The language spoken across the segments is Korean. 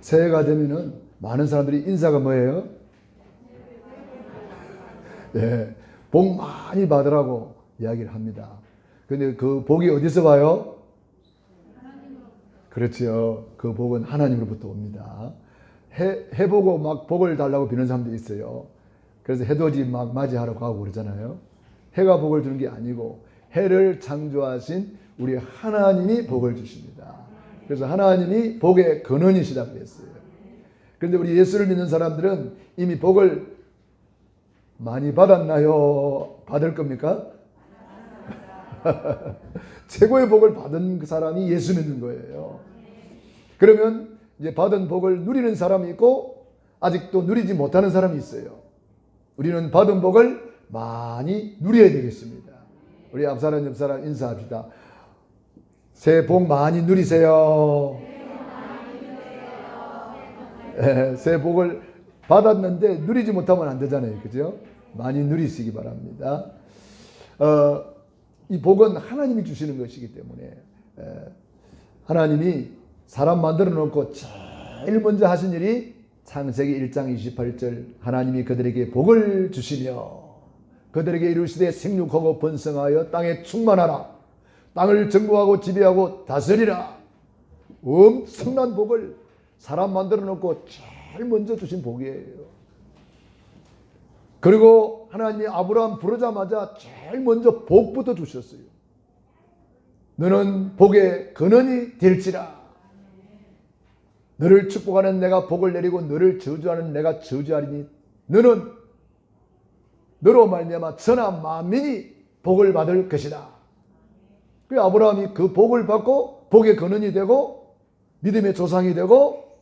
새해가 되면은 많은 사람들이 인사가 뭐예요? 예, 복 많이 받으라고 이야기를 합니다. 근데 그 복이 어디서 와요? 그렇죠. 그 복은 하나님으로부터 옵니다. 해 보고 막 복을 달라고 비는 사람도 있어요. 그래서 해돋이 막 맞이하라고 하고 그러잖아요. 해가 복을 주는 게 아니고 해를 창조하신 우리 하나님이 복을 주십니다. 그래서 하나님이 복의 근원이시다고 했어요. 그런데 우리 예수를 믿는 사람들은 이미 복을 많이 받았나요? 받을 겁니까? 최고의 복을 받은 그 사람이 예수 믿는 거예요. 그러면 이제 받은 복을 누리는 사람이 있고 아직도 누리지 못하는 사람이 있어요. 우리는 받은 복을 많이 누려야 되겠습니다. 우리 앞사람 옆사람 인사합시다. 새해 복 많이 누리세요. 네, 새해 복을 받았는데 누리지 못하면 안 되잖아요. 그죠? 많이 누리시기 바랍니다. 이 복은 하나님이 주시는 것이기 때문에 하나님이 사람 만들어 놓고 제일 먼저 하신 일이 창세기 1장 28절 하나님이 그들에게 복을 주시며 그들에게 이르시되 생육하고 번성하여 땅에 충만하라 땅을 정복하고 지배하고 다스리라. 엄청난 복을 사람 만들어 놓고 제일 먼저 주신 복이에요. 그리고 하나님이 아브라함 부르자마자 제일 먼저 복부터 주셨어요. 너는 복의 근원이 될지라. 너를 축복하는 내가 복을 내리고 너를 저주하는 내가 저주하리니 너는 너로 말미암아 천하 만민이 복을 받을 것이다. 그 아브라함이 그 복을 받고 복의 근원이 되고 믿음의 조상이 되고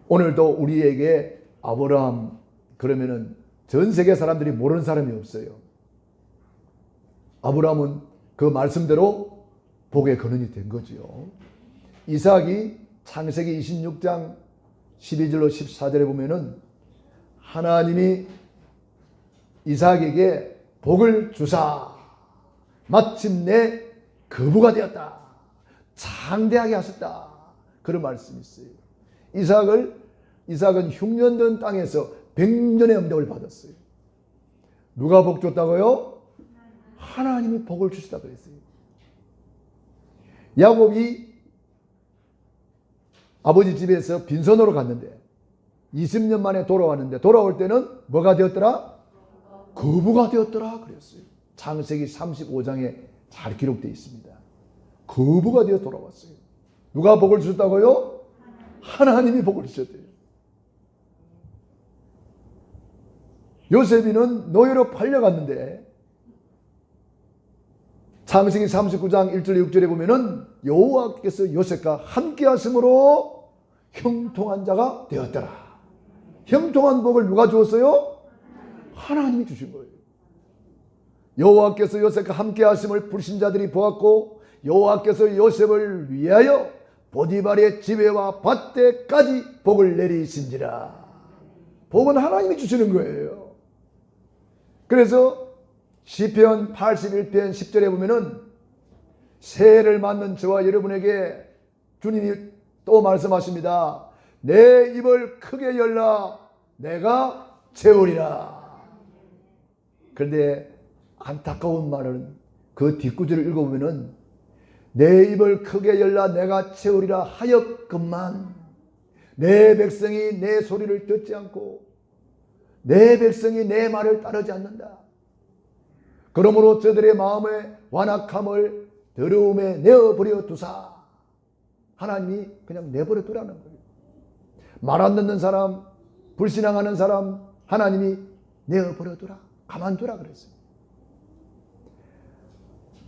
오늘도 우리에게 아브라함 그러면은 전 세계 사람들이 모르는 사람이 없어요. 아브라함은 그 말씀대로 복의 근원이 된 거지요. 이삭이 창세기 26장 12절로 14절에 보면은 하나님이 이삭에게 복을 주사 마침내 거부가 되었다. 장대하게 하셨다. 그런 말씀이 있어요. 이삭은 흉년된 땅에서 100년의 응답을 받았어요. 누가 복 줬다고요? 하나님이 복을 주시다 그랬어요. 야곱이 아버지 집에서 빈손으로 갔는데 20년 만에 돌아왔는데 돌아올 때는 뭐가 되었더라? 거부가 되었더라 그랬어요. 창세기 35장에 잘 기록되어 있습니다. 거부가 되어 돌아왔어요. 누가 복을 주셨다고요? 하나님이 복을 주셨대요. 요셉이는 노예로 팔려갔는데 창세기 39장 1절 6절에 보면은 여호와께서 요셉과 함께 하심으로 형통한 자가 되었더라. 형통한 복을 누가 주었어요? 하나님이 주신 거예요. 여호와께서 요셉과 함께 하심을 불신자들이 보았고 여호와께서 요셉을 위하여 보디발의 지배와 밭대까지 복을 내리신지라. 복은 하나님이 주시는 거예요. 그래서 시편 81편 10절에 보면은 새해를 맞는 저와 여러분에게 주님이 또 말씀하십니다. 내 입을 크게 열라 내가 채우리라. 그런데 안타까운 말은 그 뒷구절을 읽어보면은 내 입을 크게 열라 내가 채우리라 하였건만 내 백성이 내 소리를 듣지 않고 내 백성이 내 말을 따르지 않는다. 그러므로 저들의 마음의 완악함을 더러움에 내어버려 두사. 하나님이 그냥 내버려 두라는 거예요. 말 안 듣는 사람, 불신앙하는 사람 하나님이 내어버려 두라. 가만두라 그랬어요.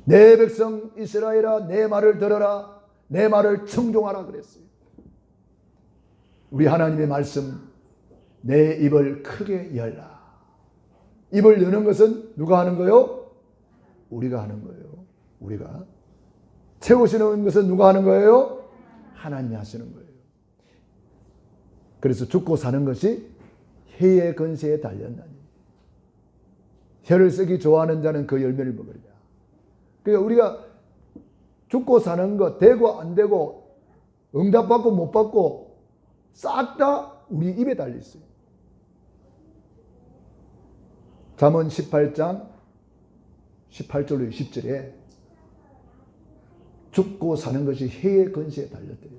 내 백성 이스라엘아 내 말을 들어라. 내 말을 청종하라 그랬어요. 우리 하나님의 말씀 내 입을 크게 열라. 입을 여는 것은 누가 하는 거예요? 우리가 하는 거예요. 우리가. 채우시는 것은 누가 하는 거예요? 하나님이 하시는 거예요. 그래서 죽고 사는 것이 혀의 건세에 달렸나니 혀를 쓰기 좋아하는 자는 그 열매를 먹으리라. 그러니까 우리가 죽고 사는 것 되고 안 되고 응답받고 못 받고 싹 다 우리 입에 달려 있어요. 잠언 18장 18절로 20절에 죽고 사는 것이 해의 근시에 달렸대요.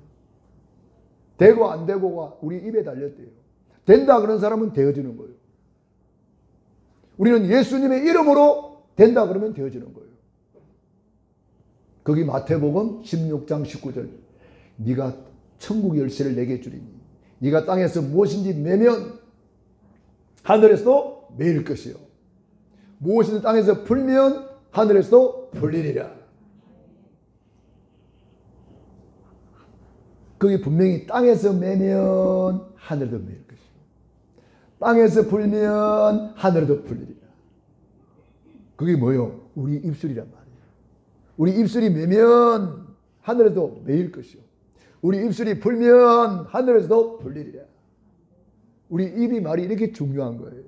되고 안 되고가 우리 입에 달렸대요. 된다 그런 사람은 되어지는 거예요. 우리는 예수님의 이름으로 된다 그러면 되어지는 거예요. 거기 마태복음 16장 19절, 네가 천국 열쇠를 내게 주리니 네가 땅에서 무엇인지 매면 하늘에서도 매일 것이요 무엇인지 땅에서 풀면 하늘에서도 풀리리라. 거기 분명히 땅에서 매면 하늘도 매일 것이요 땅에서 풀면 하늘도 풀리리라. 그게 뭐요? 우리 입술이란 말이에요. 우리 입술이 매면 하늘에도 매일 것이요 우리 입술이 풀면 하늘에서도 풀리리라. 우리 입이 말이 이렇게 중요한 거예요.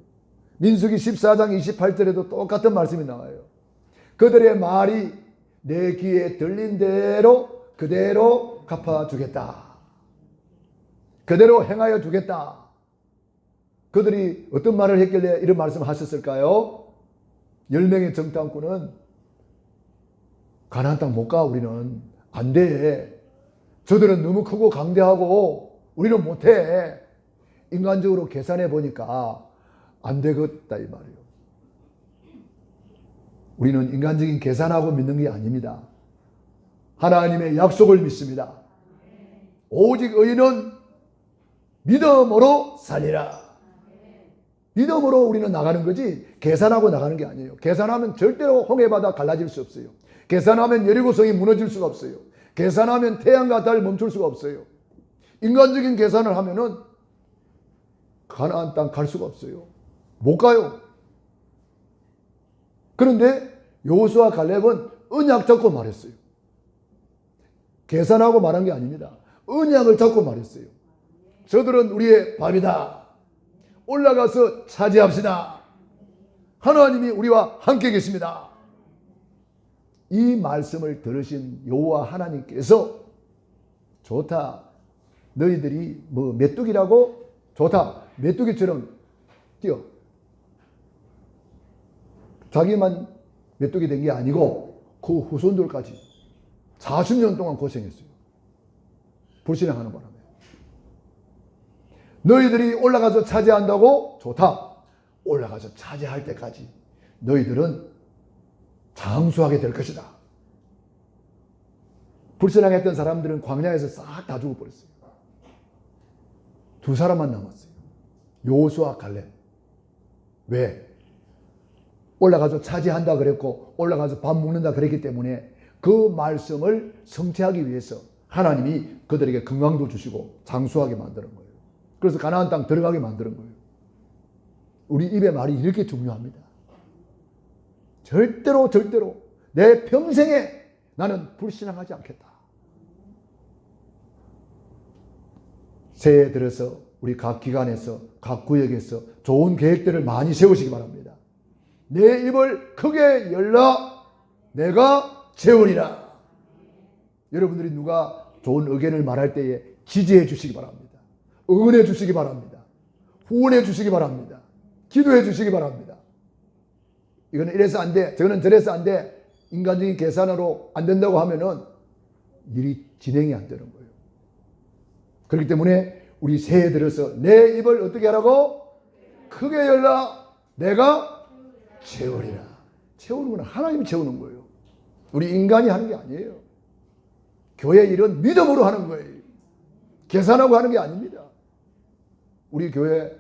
민수기 14장 28절에도 똑같은 말씀이 나와요. 그들의 말이 내 귀에 들린 대로 그대로 갚아주겠다. 그대로 행하여 주겠다. 그들이 어떤 말을 했길래 이런 말씀을 하셨을까요? 10명의 정탐꾼은 가나안 땅 못 가. 우리는 안 돼. 저들은 너무 크고 강대하고 우리는 못해. 인간적으로 계산해 보니까 안 되겠다 이 말이에요. 우리는 인간적인 계산하고 믿는 게 아닙니다. 하나님의 약속을 믿습니다. 오직 의인은 믿음으로 살리라. 믿음으로 우리는 나가는 거지 계산하고 나가는 게 아니에요. 계산하면 절대로 홍해바다 갈라질 수 없어요. 계산하면 여리고성이 무너질 수가 없어요. 계산하면 태양과 달 멈출 수가 없어요. 인간적인 계산을 하면은 가나안 땅 갈 수가 없어요. 못 가요. 그런데 여호수아 갈렙은 언약 잡고 말했어요. 계산하고 말한 게 아닙니다. 언약을 잡고 말했어요. 저들은 우리의 밥이다. 올라가서 차지합시다. 하나님이 우리와 함께 계십니다. 이 말씀을 들으신 여호와 하나님께서 좋다. 너희들이 뭐 메뚜기라고? 좋다. 메뚜기처럼 뛰어. 자기만 메뚜기 된 게 아니고 그 후손들까지 40년 동안 고생했어요. 불신앙하는 바람에. 너희들이 올라가서 차지한다고? 좋다. 올라가서 차지할 때까지 너희들은 장수하게 될 것이다. 불신앙했던 사람들은 광야에서 싹 다 죽어버렸어요. 두 사람만 남았어요. 여호수아 갈렙. 왜? 올라가서 차지한다 그랬고 올라가서 밥 먹는다 그랬기 때문에 그 말씀을 성취하기 위해서 하나님이 그들에게 건강도 주시고 장수하게 만드는 거예요. 그래서 가나안 땅 들어가게 만드는 거예요. 우리 입의 말이 이렇게 중요합니다. 절대로 내 평생에 나는 불신앙하지 않겠다. 새해 들어서 우리 각 기관에서 각 구역에서 좋은 계획들을 많이 세우시기 바랍니다. 내 입을 크게 열라 내가 채우리라. 여러분들이 누가 좋은 의견을 말할 때에 지지해 주시기 바랍니다. 응원해 주시기 바랍니다. 후원해 주시기 바랍니다. 기도해 주시기 바랍니다. 이거는 이래서 안 돼. 저거는 저래서 안 돼. 인간적인 계산으로 안 된다고 하면은 일이 진행이 안 되는 거예요. 그렇기 때문에 우리 새해 들어서 내 입을 어떻게 하라고? 크게 열라 내가 채우리라. 채우는 건 하나님이 채우는 거예요. 우리 인간이 하는 게 아니에요. 교회 일은 믿음으로 하는 거예요. 계산하고 하는 게 아닙니다. 우리 교회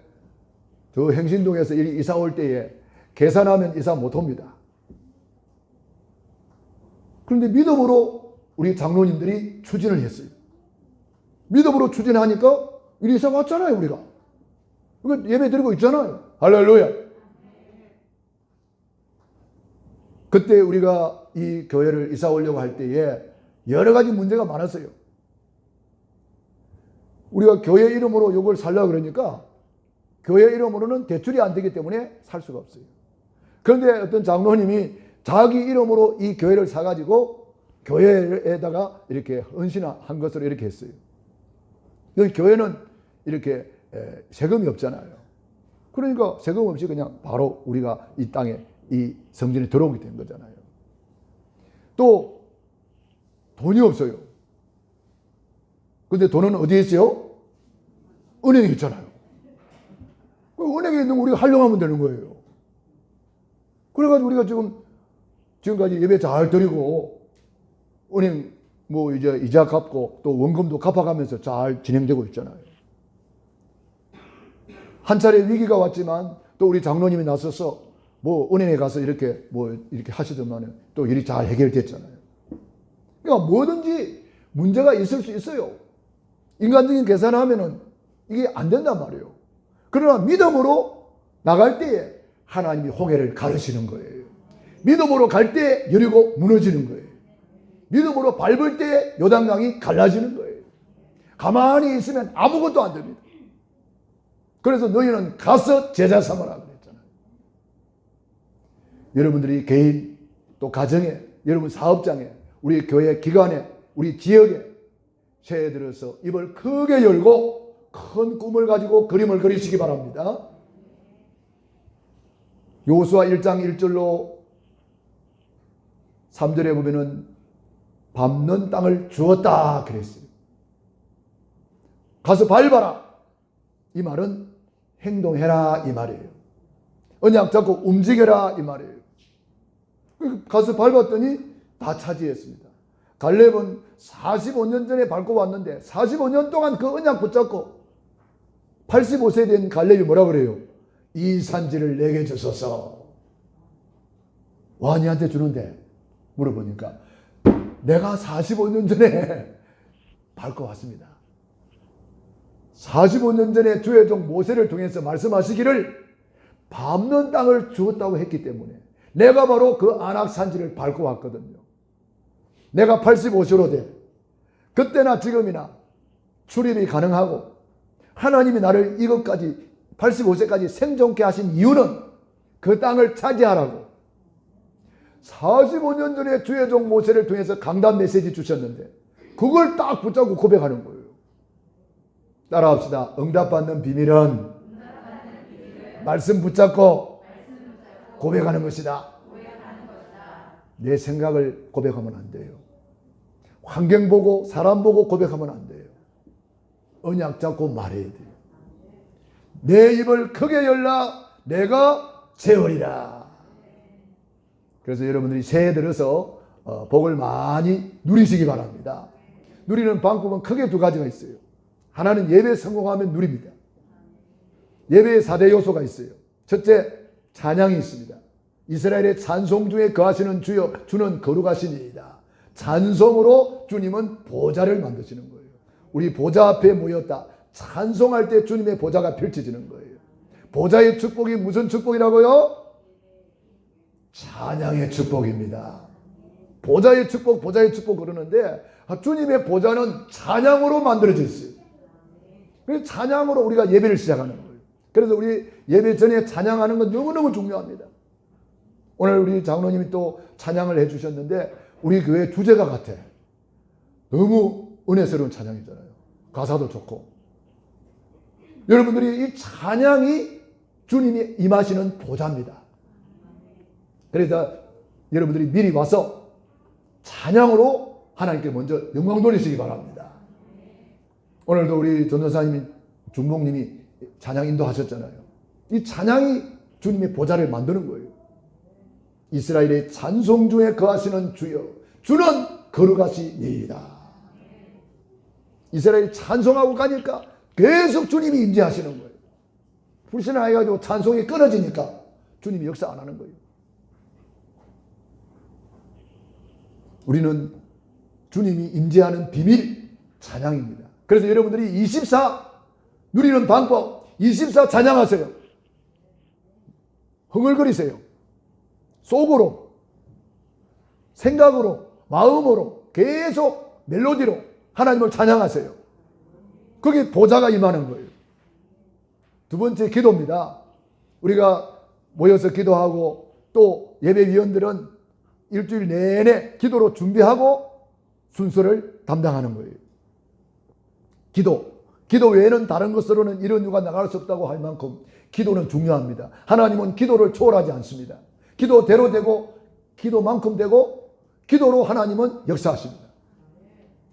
저 행신동에서 이사 올 때에 계산하면 이사 못 옵니다. 그런데 믿음으로 우리 장로님들이 추진을 했어요. 믿음으로 추진하니까 우리 이사 왔잖아요. 우리가 이거 예배 드리고 있잖아요. 할렐루야. 그때 우리가 이 교회를 이사 오려고 할 때에 여러 가지 문제가 많았어요. 우리가 교회 이름으로 이걸 살려고 그러니까 교회 이름으로는 대출이 안 되기 때문에 살 수가 없어요. 그런데 어떤 장로님이 자기 이름으로 이 교회를 사가지고 교회에다가 이렇게 헌신한 것으로 이렇게 했어요. 여기 교회는 이렇게 세금이 없잖아요. 그러니까 세금 없이 그냥 바로 우리가 이 땅에 이 성전에 들어오게 된 거잖아요. 또 돈이 없어요. 근데 돈은 어디에 있어요? 은행에 있잖아요. 은행에 있는 거 우리가 활용하면 되는 거예요. 그래가지고 우리가 지금까지 예배 잘 드리고 은행 뭐 이제 이자 갚고 또 원금도 갚아가면서 잘 진행되고 있잖아요. 한 차례 위기가 왔지만 또 우리 장로님이 나서서 뭐 은행에 가서 이렇게 하시더만은 또 일이 잘 해결됐잖아요. 그러니까 뭐든지 문제가 있을 수 있어요. 인간적인 계산하면은 이게 안 된단 말이에요. 그러나 믿음으로 나갈 때에 하나님이 홍해를 가르시는 거예요. 믿음으로 갈 때 여리고 무너지는 거예요. 믿음으로 밟을 때 요단강이 갈라지는 거예요. 가만히 있으면 아무것도 안 됩니다. 그래서 너희는 가서 제자 삼으라 그랬잖아요. 여러분들이 개인 또 가정에 여러분 사업장에 우리 교회 기관에 우리 지역에 새해 들어서 입을 크게 열고 큰 꿈을 가지고 그림을 그리시기 바랍니다. 여호수아 1장 1절로 3절에 보면은 밟는 땅을 주었다 그랬어요. 가서 밟아라. 이 말은 행동해라 이 말이에요. 언약 잡고 움직여라 이 말이에요. 가서 밟았더니 다 차지했습니다. 갈렙은 45년 전에 밟고 왔는데 45년 동안 그 언약 붙잡고 85세 된 갈렙이 뭐라 그래요? 이 산지를 내게 주소서. 왕이한테 주는데 물어보니까 내가 45년 전에 밟고 왔습니다. 45년 전에 주의 종 모세를 통해서 말씀하시기를 밟는 땅을 주었다고 했기 때문에 내가 바로 그 아낙 산지를 밟고 왔거든요. 내가 85세로 돼 그때나 지금이나 출입이 가능하고 하나님이 나를 이것까지 85세까지 생존케 하신 이유는 그 땅을 차지하라고 45년 전에 주의 종 모세를 통해서 강단 메시지 주셨는데 그걸 딱 붙잡고 고백하는 거예요. 따라합시다. 응답받는 비밀은 말씀 붙잡고 고백하는 것이다. 내 생각을 고백하면 안 돼요. 환경 보고 사람 보고 고백하면 안 돼요. 언약 잡고 말해야 돼요. 내 입을 크게 열라 내가 채우리라. 그래서 여러분들이 새해 들어서 복을 많이 누리시기 바랍니다. 누리는 방법은 크게 두 가지가 있어요. 하나는 예배 성공하면 누립니다. 예배에 4대 요소가 있어요. 첫째, 찬양이 있습니다. 이스라엘의 찬송 중에 거하시는 주여 주는 거룩하시니이다. 찬송으로 주님은 보좌를 만드시는 거예요. 우리 보좌 앞에 모였다. 찬송할 때 주님의 보좌가 펼쳐지는 거예요. 보좌의 축복이 무슨 축복이라고요? 찬양의 축복입니다. 보좌의 축복 그러는데 주님의 보좌는 찬양으로 만들어져 있어요. 그래서 찬양으로 우리가 예배를 시작하는 거예요. 그래서 우리 예배 전에 찬양하는 건 너무너무 중요합니다. 오늘 우리 장로님이 또 찬양을 해주셨는데 우리 교회 주제가 같아. 너무 은혜스러운 찬양이잖아요. 가사도 좋고. 여러분들이 이 찬양이 주님이 임하시는 보좌입니다. 그래서 여러분들이 미리 와서 찬양으로 하나님께 먼저 영광 돌리시기 바랍니다. 오늘도 우리 전도사님이 중목님이 찬양 인도하셨잖아요. 이 찬양이 주님의 보좌를 만드는 거예요. 이스라엘의 찬송 중에 거하시는 주여 주는 거룩하시니이다. 이스라엘이 찬송하고 가니까 계속 주님이 임재하시는 거예요. 불신앙해가지고 찬송이 끊어지니까 주님이 역사 안 하는 거예요. 우리는 주님이 임재하는 비밀 찬양입니다. 그래서 여러분들이 24 누리는 방법 24 찬양하세요. 흥얼거리세요. 속으로 생각으로 마음으로 계속 멜로디로 하나님을 찬양하세요. 그게 보좌가 임하는 거예요. 두 번째 기도입니다. 우리가 모여서 기도하고 또 예배위원들은 일주일 내내 기도로 준비하고 순서를 담당하는 거예요. 기도 외에는 다른 것으로는 이런 이유가 나갈 수 없다고 할 만큼 기도는 중요합니다. 하나님은 기도를 초월하지 않습니다. 기도대로 되고 기도만큼 되고 기도로 하나님은 역사하십니다.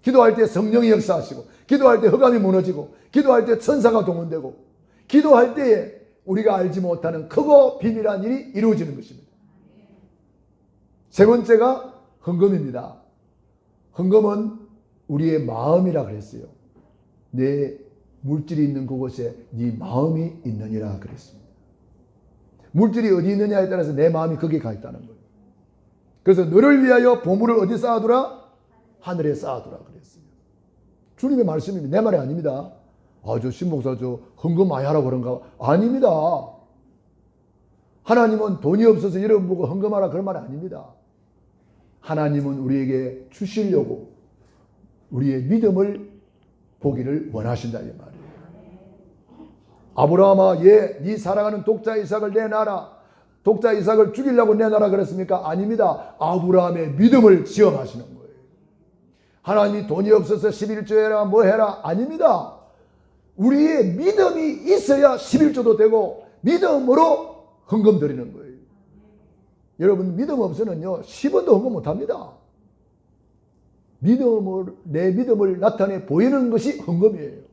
기도할 때 성령이 역사하시고 기도할 때 흑암이 무너지고 기도할 때 천사가 동원되고 기도할 때에 우리가 알지 못하는 크고 비밀한 일이 이루어지는 것입니다. 세 번째가 헌금입니다. 헌금은 우리의 마음이라 그랬어요. 내 물질이 있는 그곳에 네 마음이 있느니라 그랬습니다. 물질이 어디 있느냐에 따라서 내 마음이 거기에 가 있다는 거예요. 그래서 너를 위하여 보물을 어디 쌓아두라? 하늘에 쌓아두라 그랬어요. 주님의 말씀입니다. 내 말이 아닙니다. 저 신목사 헌금 많이 하라고 그런가? 아닙니다. 하나님은 돈이 없어서 여러분 보고 헌금하라 그런 말이 아닙니다. 하나님은 우리에게 주시려고 우리의 믿음을 보기를 원하신다 이 말이에요. 아브라함아 네 사랑하는 독자 이삭을 내놔라. 독자 이삭을 죽이려고 내놔라 그랬습니까? 아닙니다. 아브라함의 믿음을 시험하시는 거예요. 하나님이 돈이 없어서 11조 해라 뭐 해라 아닙니다. 우리의 믿음이 있어야 11조도 되고 믿음으로 헌금 드리는 거예요. 여러분 믿음 없으면요 10원도 헌금 못합니다. 내 믿음을 나타내 보이는 것이 헌금이에요.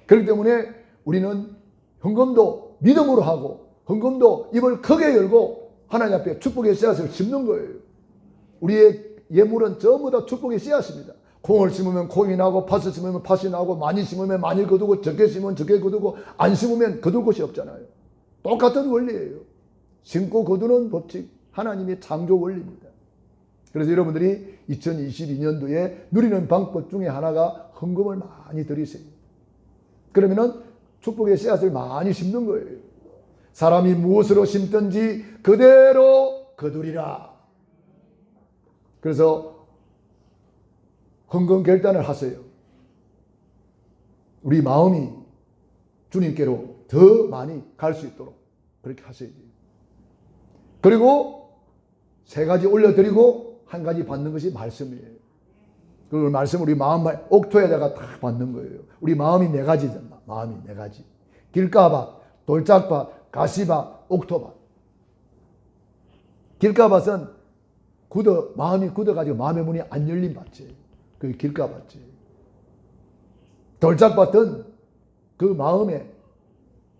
그렇기 때문에 우리는 헌금도 믿음으로 하고 헌금도 입을 크게 열고 하나님 앞에 축복의 씨앗을 심는 거예요. 우리의 예물은 전부 다 축복의 씨앗입니다. 콩을 심으면 콩이 나고 팥을 심으면 팥이 나고 많이 심으면 많이 거두고 적게 심으면 적게 거두고 안 심으면 거둘 것이 없잖아요. 똑같은 원리예요. 심고 거두는 법칙, 하나님의 창조 원리입니다. 그래서 여러분들이 2022년도에 누리는 방법 중에 하나가 헌금을 많이 드리세요. 그러면은 축복의 씨앗을 많이 심는 거예요. 사람이 무엇으로 심든지 그대로 거두리라. 그래서 헌금 결단을 하세요. 우리 마음이 주님께로 더 많이 갈 수 있도록 그렇게 하셔야 돼요. 그리고 세 가지 올려드리고 한 가지 받는 것이 말씀이에요. 그 말씀 우리 마음만 옥토에다가 다 받는 거예요. 우리 마음이 네 가지잖아. 마음이 네 가지. 길가밭, 돌짝밭, 가시밭, 옥토밭. 길가밭은 마음이 굳어가지고 마음의 문이 안 열린 밭이에요. 그게 길가밭이에요. 돌짝밭은 그 마음에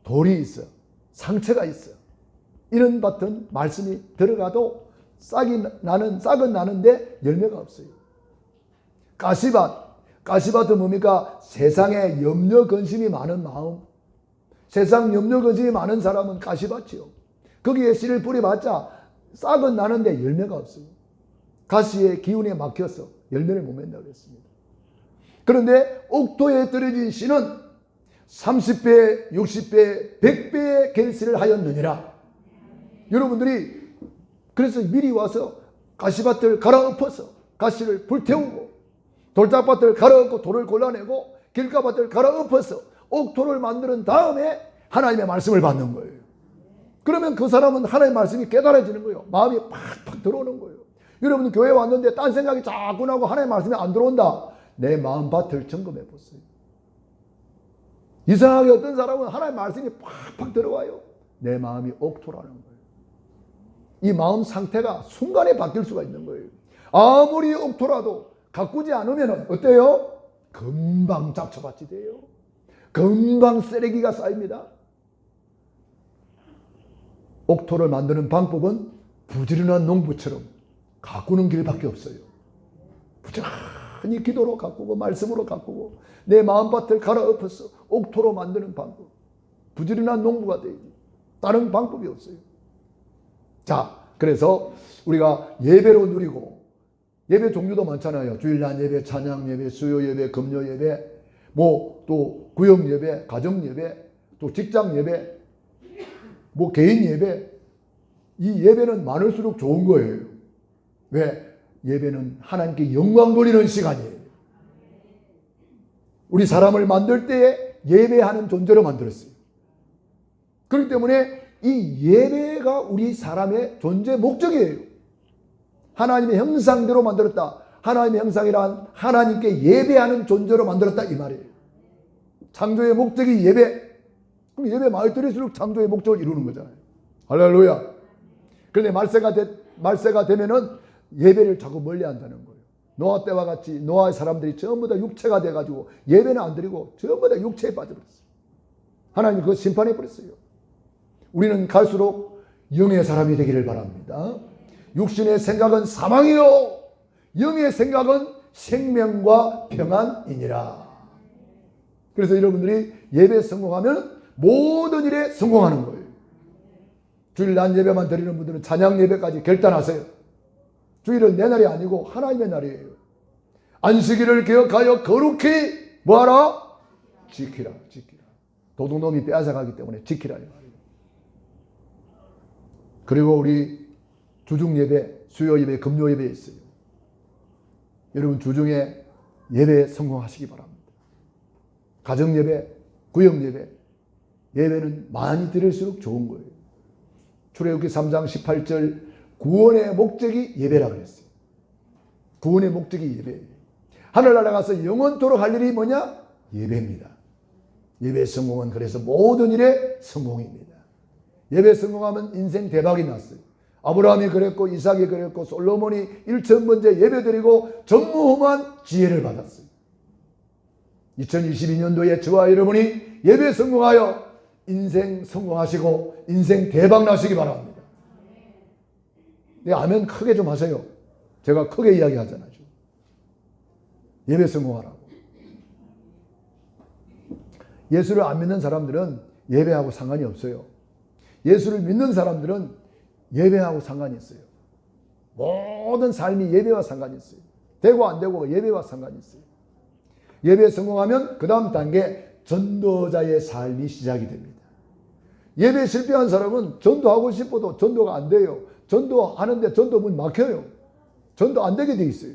돌이 있어. 상처가 있어. 이런 밭은 말씀이 들어가도 싹은 나는데 열매가 없어요. 가시밭은 뭡니까? 세상에 염려 근심이 많은 마음. 세상 염려 근심이 많은 사람은 가시밭이요. 거기에 씨를 뿌려봤자 싹은 나는데 열매가 없어요. 가시의 기운에 막혀서 열매를 못 맺는다고 했습니다. 그런데 옥토에 떨어진 씨는 30배, 60배, 100배의 결실을 하였느니라. 여러분들이 그래서 미리 와서 가시밭을 갈아엎어서 가시를 불태우고 돌짝밭을 갈아엎고 돌을 골라내고 길가밭을 갈아엎어서 옥토를 만드는 다음에 하나님의 말씀을 받는 거예요. 그러면 그 사람은 하나님의 말씀이 깨달아지는 거예요. 마음이 팍팍 들어오는 거예요. 여러분 교회 왔는데 딴 생각이 자꾸 나고 하나님의 말씀이 안 들어온다. 내 마음밭을 점검해 보세요. 이상하게 어떤 사람은 하나님의 말씀이 팍팍 들어와요. 내 마음이 옥토라는 거예요. 이 마음 상태가 순간에 바뀔 수가 있는 거예요. 아무리 옥토라도 가꾸지 않으면 어때요? 금방 잡초밭이 돼요. 금방 쓰레기가 쌓입니다. 옥토를 만드는 방법은 부지런한 농부처럼 가꾸는 길밖에 없어요. 부지런히 기도로 가꾸고 말씀으로 가꾸고 내 마음밭을 갈아엎어서 옥토로 만드는 방법. 부지런한 농부가 돼야지. 다른 방법이 없어요. 자, 그래서 우리가 예배로 누리고 예배 종류도 많잖아요. 주일날 예배, 찬양 예배, 수요 예배, 금요 예배, 또 구역 예배, 가정 예배, 또 직장 예배, 개인 예배. 이 예배는 많을수록 좋은 거예요. 왜? 예배는 하나님께 영광 돌리는 시간이에요. 우리 사람을 만들 때에 예배하는 존재로 만들었어요. 그렇기 때문에 이 예배가 우리 사람의 존재 목적이에요. 하나님의 형상대로 만들었다. 하나님의 형상이란 하나님께 예배하는 존재로 만들었다 이 말이에요. 창조의 목적이 예배. 그럼 예배 많이 드릴수록 창조의 목적을 이루는 거잖아요. 할렐루야. 그런데 말세가 되면은 예배를 자꾸 멀리 한다는 거예요. 노아 때와 같이 노아의 사람들이 전부 다 육체가 돼가지고 예배는 안 드리고 전부 다 육체에 빠져버렸어요. 하나님이 그거 심판해 버렸어요. 우리는 갈수록 영의 사람이 되기를 바랍니다. 육신의 생각은 사망이요 영의 생각은 생명과 평안이니라. 그래서 여러분들이 예배 성공하면 모든 일에 성공하는 거예요. 주일 날 예배만 드리는 분들은 찬양 예배까지 결단하세요. 주일은 내 날이 아니고 하나님의 날이에요. 안식일을 기억하여 거룩히 뭐하라? 지키라. 도둑놈이 빼앗아가기 때문에 지키라. 그리고 우리 주중 예배, 수요 예배, 금요 예배 있어요. 여러분 주중에 예배 성공하시기 바랍니다. 가정 예배, 구역 예배, 예배는 많이 드릴수록 좋은 거예요. 출애굽기 3장 18절 구원의 목적이 예배라고 그랬어요. 구원의 목적이 예배예요. 하늘나라 가서 영원토록 할 일이 뭐냐? 예배입니다. 예배 성공은 그래서 모든 일에 성공입니다. 예배 성공하면 인생 대박이 났어요. 아브라함이 그랬고 이삭이 그랬고 솔로몬이 1,000번째 예배 드리고 전무후무한 지혜를 받았어요. 2022년도에 저와 여러분이 예배 성공하여 인생 성공하시고 인생 대박 나시기 바랍니다. 네, 아멘 크게 좀 하세요. 제가 크게 이야기하잖아요. 예배 성공하라고. 예수를 안 믿는 사람들은 예배하고 상관이 없어요. 예수를 믿는 사람들은 예배하고 상관이 있어요. 모든 삶이 예배와 상관이 있어요. 되고 안 되고 예배와 상관이 있어요. 예배 성공하면 그 다음 단계 전도자의 삶이 시작이 됩니다. 예배 실패한 사람은 전도하고 싶어도 전도가 안 돼요. 전도하는데 전도문 막혀요. 전도 안 되게 돼 있어요.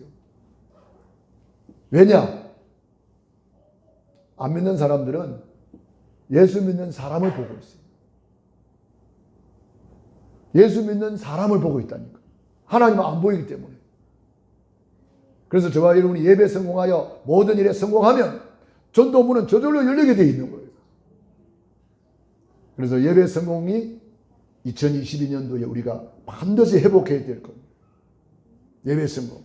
왜냐? 안 믿는 사람들은 예수 믿는 사람을 보고 있어요. 예수 믿는 사람을 보고 있다니까. 하나님은 안 보이기 때문에. 그래서 저와 여러분이 예배 성공하여 모든 일에 성공하면 전도문은 저절로 열리게 되어 있는 거예요. 그래서 예배 성공이 2022년도에 우리가 반드시 회복해야 될 겁니다. 예배 성공.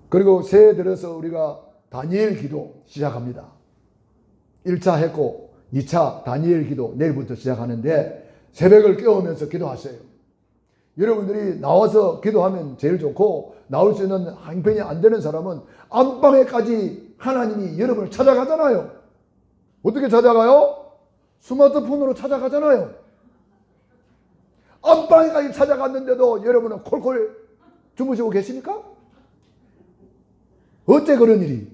그리고 새해 들어서 우리가 다니엘 기도 시작합니다. 1차 했고 2차 다니엘 기도 내일부터 시작하는데 새벽을 깨우면서 기도하세요. 여러분들이 나와서 기도하면 제일 좋고 나올 수 있는 형편이 안 되는 사람은 안방에까지 하나님이 여러분을 찾아가잖아요. 어떻게 찾아가요? 스마트폰으로 찾아가잖아요. 안방에까지 찾아갔는데도 여러분은 콜콜 주무시고 계십니까? 어째 그런 일이?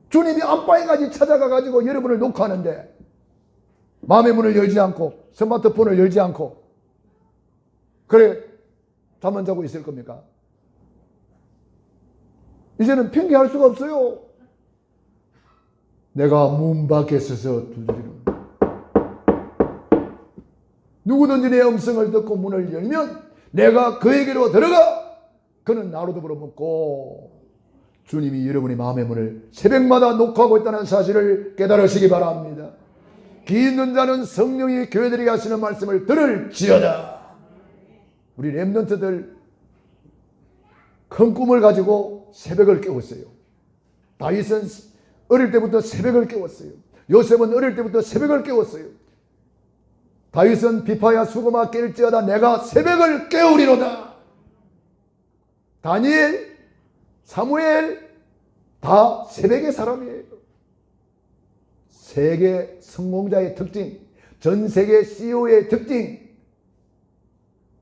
주님이 안방에까지 찾아가가지고 여러분을 녹화하는데 마음의 문을 열지 않고 스마트폰을 열지 않고 그래 잠만 자고 있을 겁니까? 이제는 핑계할 수가 없어요. 내가 문 밖에 서서 두드리는 누구든지 내 음성을 듣고 문을 열면 내가 그에게로 들어가 그는 나로 더불어 먹고 주님이 여러분의 마음의 문을 새벽마다 녹화하고 있다는 사실을 깨달으시기 바랍니다. 귀 있는 자는 성령이 교회들에게 하시는 말씀을 들을지어다. 우리 렘넌트들 큰 꿈을 가지고 새벽을 깨웠어요. 다윗은 어릴 때부터 새벽을 깨웠어요. 요셉은 어릴 때부터 새벽을 깨웠어요. 다윗은 비파야 수고마 깰지어다 내가 새벽을 깨우리로다. 다니엘, 사무엘 다 새벽의 사람이에요. 세계 성공자의 특징, 전 세계 CEO의 특징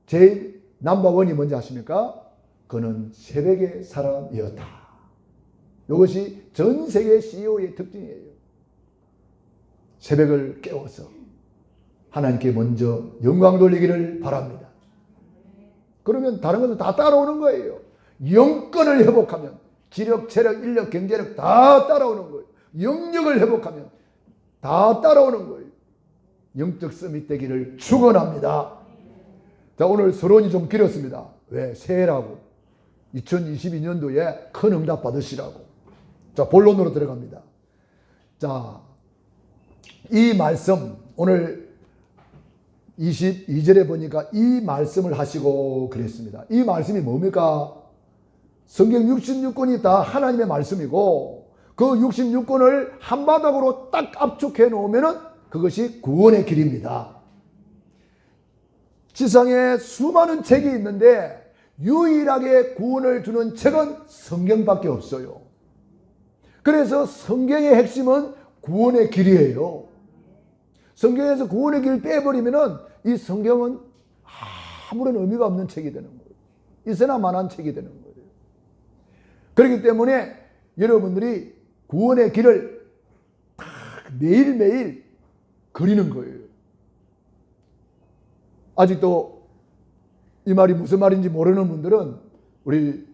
제일 넘버원이 뭔지 아십니까? 그는 새벽의 사람이었다. 이것이 전 세계 CEO의 특징이에요. 새벽을 깨워서 하나님께 먼저 영광 돌리기를 바랍니다. 그러면 다른 것은 다 따라오는 거예요. 영권을 회복하면 지력, 체력, 인력, 경제력 다 따라오는 거예요. 영역을 회복하면 다 따라오는 거예요. 영적 서밋 되기를 축원합니다. 자, 오늘 서론이 좀 길었습니다. 왜? 새해라고. 2022년도에 큰 응답 받으시라고. 자, 본론으로 들어갑니다. 자, 이 말씀 오늘 22절에 보니까 이 말씀을 하시고 그랬습니다. 이 말씀이 뭡니까? 성경 66권이 다 하나님의 말씀이고 그 66권을 한바닥으로 딱 압축해 놓으면 그것이 구원의 길입니다. 지상에 수많은 책이 있는데 유일하게 구원을 주는 책은 성경밖에 없어요. 그래서 성경의 핵심은 구원의 길이에요. 성경에서 구원의 길을 빼버리면 이 성경은 아무런 의미가 없는 책이 되는 거예요. 있으나마나한 책이 되는 거예요. 그렇기 때문에 여러분들이 구원의 길을 딱 매일매일 그리는 거예요. 아직도 이 말이 무슨 말인지 모르는 분들은 우리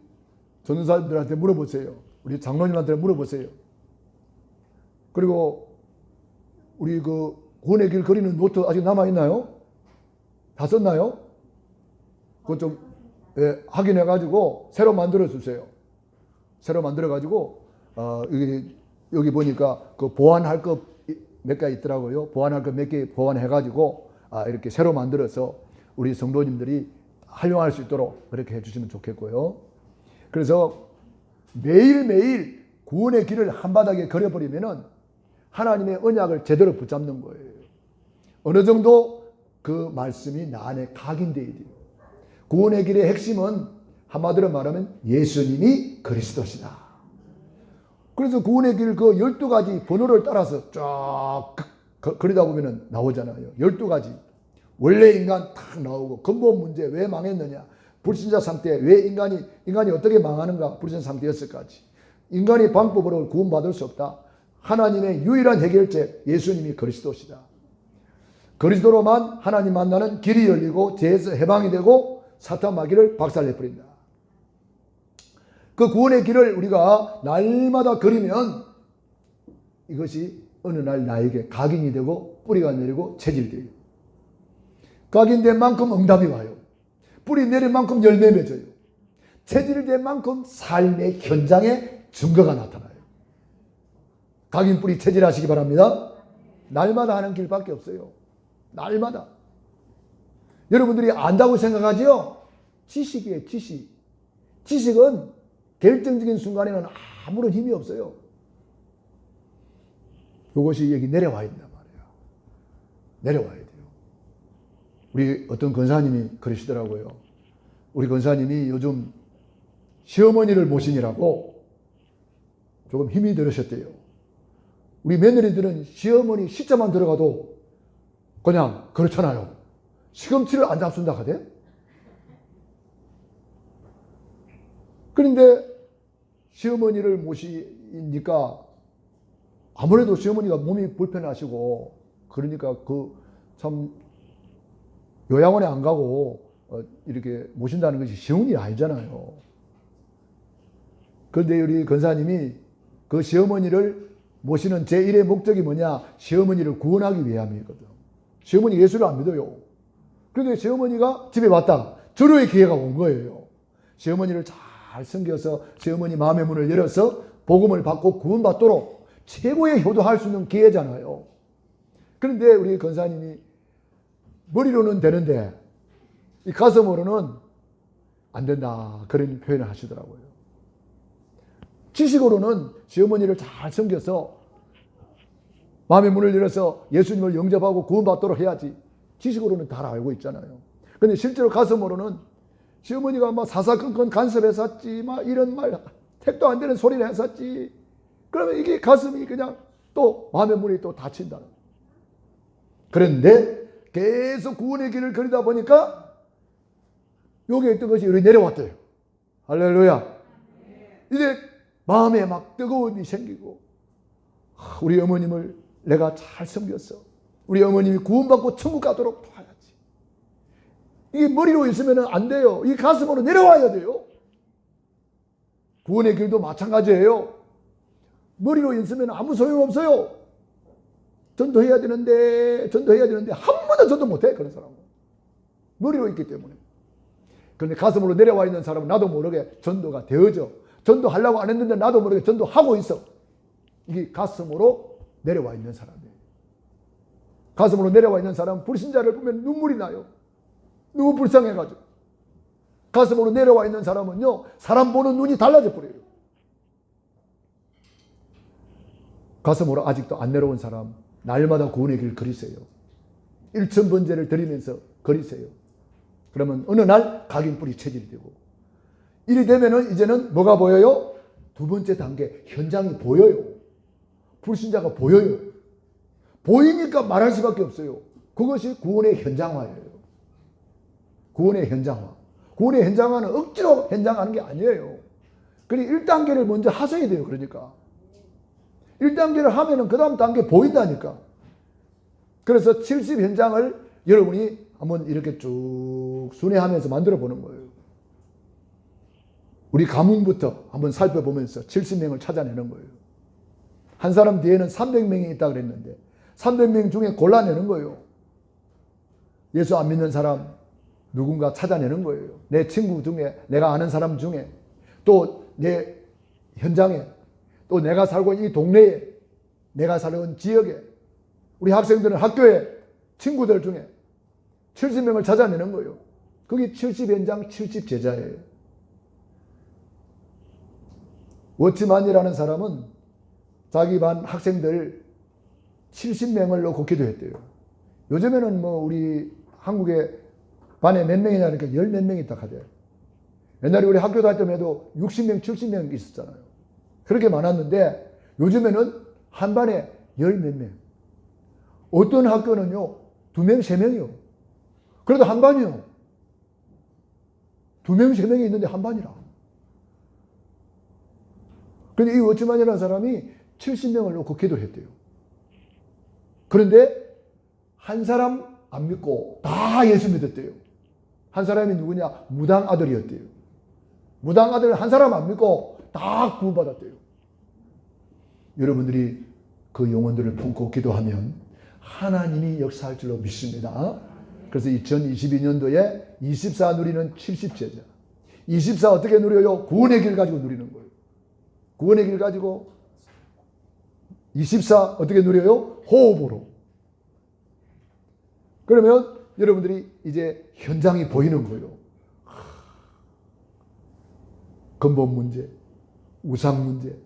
전도사님들한테 물어보세요. 우리 장로님한테 물어보세요. 그리고 우리 그 구원의 길 그리는 노트 아직 남아있나요? 다 썼나요? 그것 좀 확인해가지고 새로 만들어주세요. 새로 만들어가지고 여기 보니까 그 보완할 것 몇 개 있더라고요. 보완할 것 몇 개 보완해가지고 이렇게 새로 만들어서 우리 성도님들이 활용할 수 있도록 그렇게 해주시면 좋겠고요. 그래서 매일매일 구원의 길을 한바닥에 걸어버리면은 하나님의 언약을 제대로 붙잡는 거예요. 어느 정도 그 말씀이 나 안에 각인되어야 돼요. 구원의 길의 핵심은 한마디로 말하면 예수님이 그리스도시다. 그래서 구원의 길 그 12가지 번호를 따라서 쫙 그러다 보면 나오잖아요. 12가지. 원래 인간 딱 나오고 근본 문제 왜 망했느냐. 불신자 상태 왜 인간이 어떻게 망하는가. 불신자 상태였을까지. 인간의 방법으로 구원받을 수 없다. 하나님의 유일한 해결책 예수님이 그리스도시다. 그리스도로만 하나님 만나는 길이 열리고 죄에서 해방이 되고 사탄 마귀를 박살내버린다. 그 구원의 길을 우리가 날마다 그리면 이것이 어느 날 나에게 각인이 되고 뿌리가 내리고 체질돼요. 각인된 만큼 응답이 와요. 뿌리 내린 만큼 열매 맺어요. 체질된 만큼 삶의 현장에 증거가 나타나요. 각인 뿌리 체질하시기 바랍니다. 날마다 하는 길밖에 없어요. 날마다. 여러분들이 안다고 생각하지요? 지식이에요. 지식. 지식은 결정적인 순간에는 아무런 힘이 없어요. 이것이 여기 내려와야 된단 말이에요. 내려와야 돼요. 우리 어떤 권사님이 그러시더라고요. 우리 권사님이 요즘 시어머니를 모시느라고 조금 힘이 들으셨대요. 우리 며느리들은 시어머니 시자만 들어가도 그냥 그렇잖아요. 시금치를 안 잡순다 하대? 그런데 시어머니를 모시니까 아무래도 시어머니가 몸이 불편하시고 그러니까 그 참 요양원에 안 가고 이렇게 모신다는 것이 쉬운 일이 아니잖아요. 그런데 우리 권사님이 그 시어머니를 모시는 제1의 목적이 뭐냐? 시어머니를 구원하기 위함이거든. 시어머니 예수를 안 믿어요. 그런데 시어머니가 집에 왔다. 절호의 기회가 온 거예요. 시어머니를 잘 섬겨서 시어머니 마음의 문을 열어서 복음을 받고 구원받도록 최고의 효도할 수 있는 기회잖아요. 그런데 우리 권사님이 머리로는 되는데 이 가슴으로는 안 된다. 그런 표현을 하시더라고요. 지식으로는 시어머니를 잘 섬겨서 마음의 문을 열어서 예수님을 영접하고 구원받도록 해야지. 지식으로는 다 알고 있잖아요. 그런데 실제로 가슴으로는 시어머니가 막 사사건건 간섭했었지, 막 이런 말, 택도 안 되는 소리를 했었지. 그러면 이게 가슴이 그냥 또 마음의 문이 또 닫힌다. 그런데 계속 구원의 길을 걸다 보니까 여기에 있던 것이 우리 내려왔대요. 할렐루야. 이제 마음에 막 뜨거움이 생기고 우리 어머님을 내가 잘 섬겼어. 우리 어머님이 구원받고 천국 가도록 도와야지. 이게 머리로 있으면 안 돼요. 이 가슴으로 내려와야 돼요. 구원의 길도 마찬가지예요. 머리로 있으면 아무 소용없어요. 전도해야 되는데 한 번도 전도 못해. 그런 사람은 머리로 있기 때문에. 그런데 가슴으로 내려와 있는 사람은 나도 모르게 전도가 되어져. 전도하려고 안 했는데 나도 모르게 전도하고 있어. 이게 가슴으로 내려와 있는 사람이에요. 가슴으로 내려와 있는 사람은 불신자를 보면 눈물이 나요. 너무 불쌍해가지고. 가슴으로 내려와 있는 사람은요, 사람 보는 눈이 달라져 버려요. 가슴으로 아직도 안 내려온 사람, 날마다 구원의 길 걸으세요. 일천번제를 드리면서 걸으세요. 그러면 어느 날 각인뿔이 체질이 되고, 이리 되면은 이제는 뭐가 보여요? 두 번째 단계, 현장이 보여요. 불신자가 보여요. 보이니까 말할 수밖에 없어요. 그것이 구원의 현장화예요. 구원의 현장화. 구원의 현장화는 억지로 현장하는 게 아니에요. 그러니 1단계를 먼저 하셔야 돼요. 그러니까 1단계를 하면은 그 다음 단계 보인다니까. 그래서 70 현장을 여러분이 한번 이렇게 쭉 순회하면서 만들어 보는 거예요. 우리 가문부터 한번 살펴보면서 70명을 찾아내는 거예요. 한 사람 뒤에는 300명이 있다 그랬는데 300명 중에 골라내는 거예요. 예수 안 믿는 사람 누군가 찾아내는 거예요. 내 친구 중에, 내가 아는 사람 중에, 또 내 현장에, 또 내가 살고 있는 이 동네에, 내가 살고 지역에, 우리 학생들은 학교에, 친구들 중에 70명을 찾아내는 거예요. 그게 70현장 70제자예요. 워치만이라는 사람은 자기 반 학생들 70명을 놓고 기도했대요. 요즘에는 뭐 우리 한국에 반에 몇 명이냐니까 10몇 명이 있다 하대요. 옛날에 우리 학교 다닐 때에도 60명, 70명 있었잖아요. 그렇게 많았는데 요즘에는 한 반에 10몇 명. 어떤 학교는요, 2명, 3명이요. 그래도 한 반이요. 2명, 3명이 있는데 한 반이라. 그런데 이 워치만이라는 사람이 70명을 놓고 기도했대요. 그런데 한 사람 안 믿고 다 예수 믿었대요. 한 사람이 누구냐? 무당 아들이었대요. 무당 아들 한 사람 안 믿고 다 구원받았대요. 여러분들이 그 영혼들을 품고 기도하면 하나님이 역사할 줄로 믿습니다. 그래서 2022년도에 24 누리는 70제자. 24 어떻게 누려요? 구원의 길 가지고 누리는 거예요. 구원의 길 가지고 24 어떻게 누려요? 호흡으로. 그러면 여러분들이 이제 현장이 보이는 거예요. 근본 문제, 우상 문제,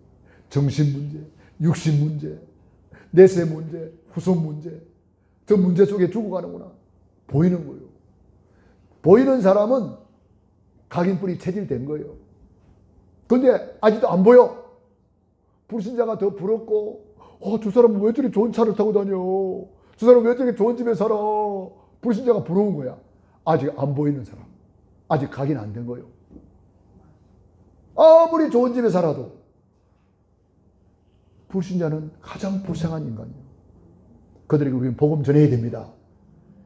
정신 문제, 육신 문제, 내세 문제, 후손 문제. 저 문제 속에 죽어가는구나. 보이는 거예요. 보이는 사람은 각인뿔이 체질된 거예요. 근데 아직도 안 보여. 불신자가 더 부럽고, 저 사람은 왜 저렇게 좋은 차를 타고 다녀? 저 사람은 왜 저렇게 좋은 집에 살아? 불신자가 부러운 거야. 아직 안 보이는 사람. 아직 각인 안 된 거예요. 아무리 좋은 집에 살아도 불신자는 가장 불쌍한 인간이에요. 그들에게 우리는 복음 전해야 됩니다.